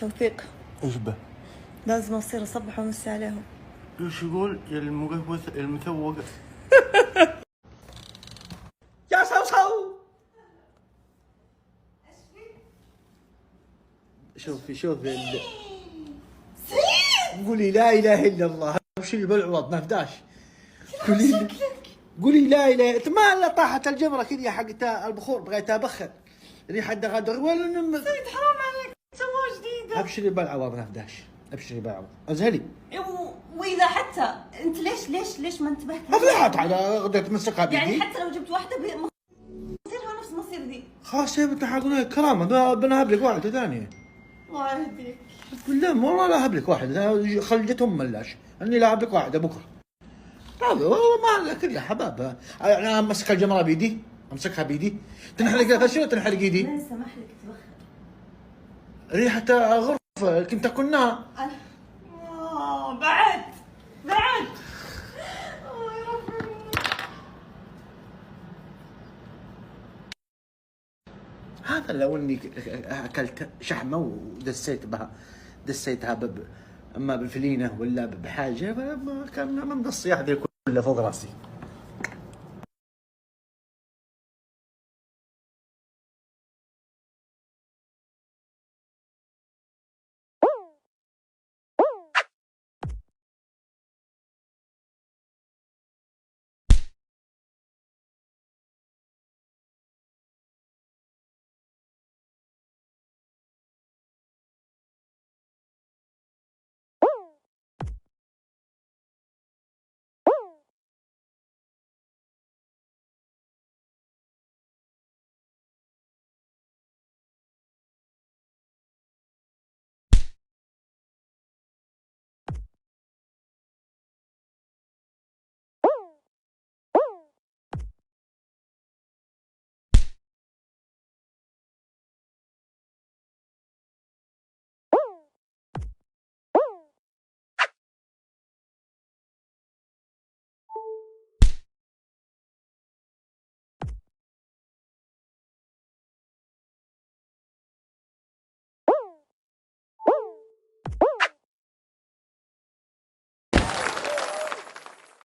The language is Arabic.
توثيق. ايش به؟ لازم اصير اصبح وامسي عليهم. ايش يقول يا المقهوث المثوق؟ يا صوصو شوفي قولي لا اله الا الله. ابشري بالعوض ما فداش. قولي لا اله ما لا طاحت الجمره كذا حقت البخور بغيت ابخر ريحه دغدغ ولا سيد حرام عليك سووها جديده. ابشري بالعوض ما فداش. ابشري بالعوض ازهلي. واذا حتى انت ليش ما انتبهت؟ افلحت على غدة تمسكها بيدي. يعني حتى لو جبت واحده مصيرها نفس مصير ذي. خلاص يا بنت حقنا كرامه بنهب لك واحده ثانيه. الله يهديك. لا والله لا هب لك واحده خلجتهم ملاش اني لاعب لك واحده بكره. هذا والله ما كذا يا حباب. انا امسك الجمره بيدي امسكها بيدي تنحرق شنو تنحرق ايدي؟ من سمح لك تبخر؟ ريحه غرفه كنت كنا بعد يا ربي. هذا لو اني اكلت شحمه ودسيتها اما بفلينه ولا بحاجه ما كان ممدص هذه كلها فوق راسي.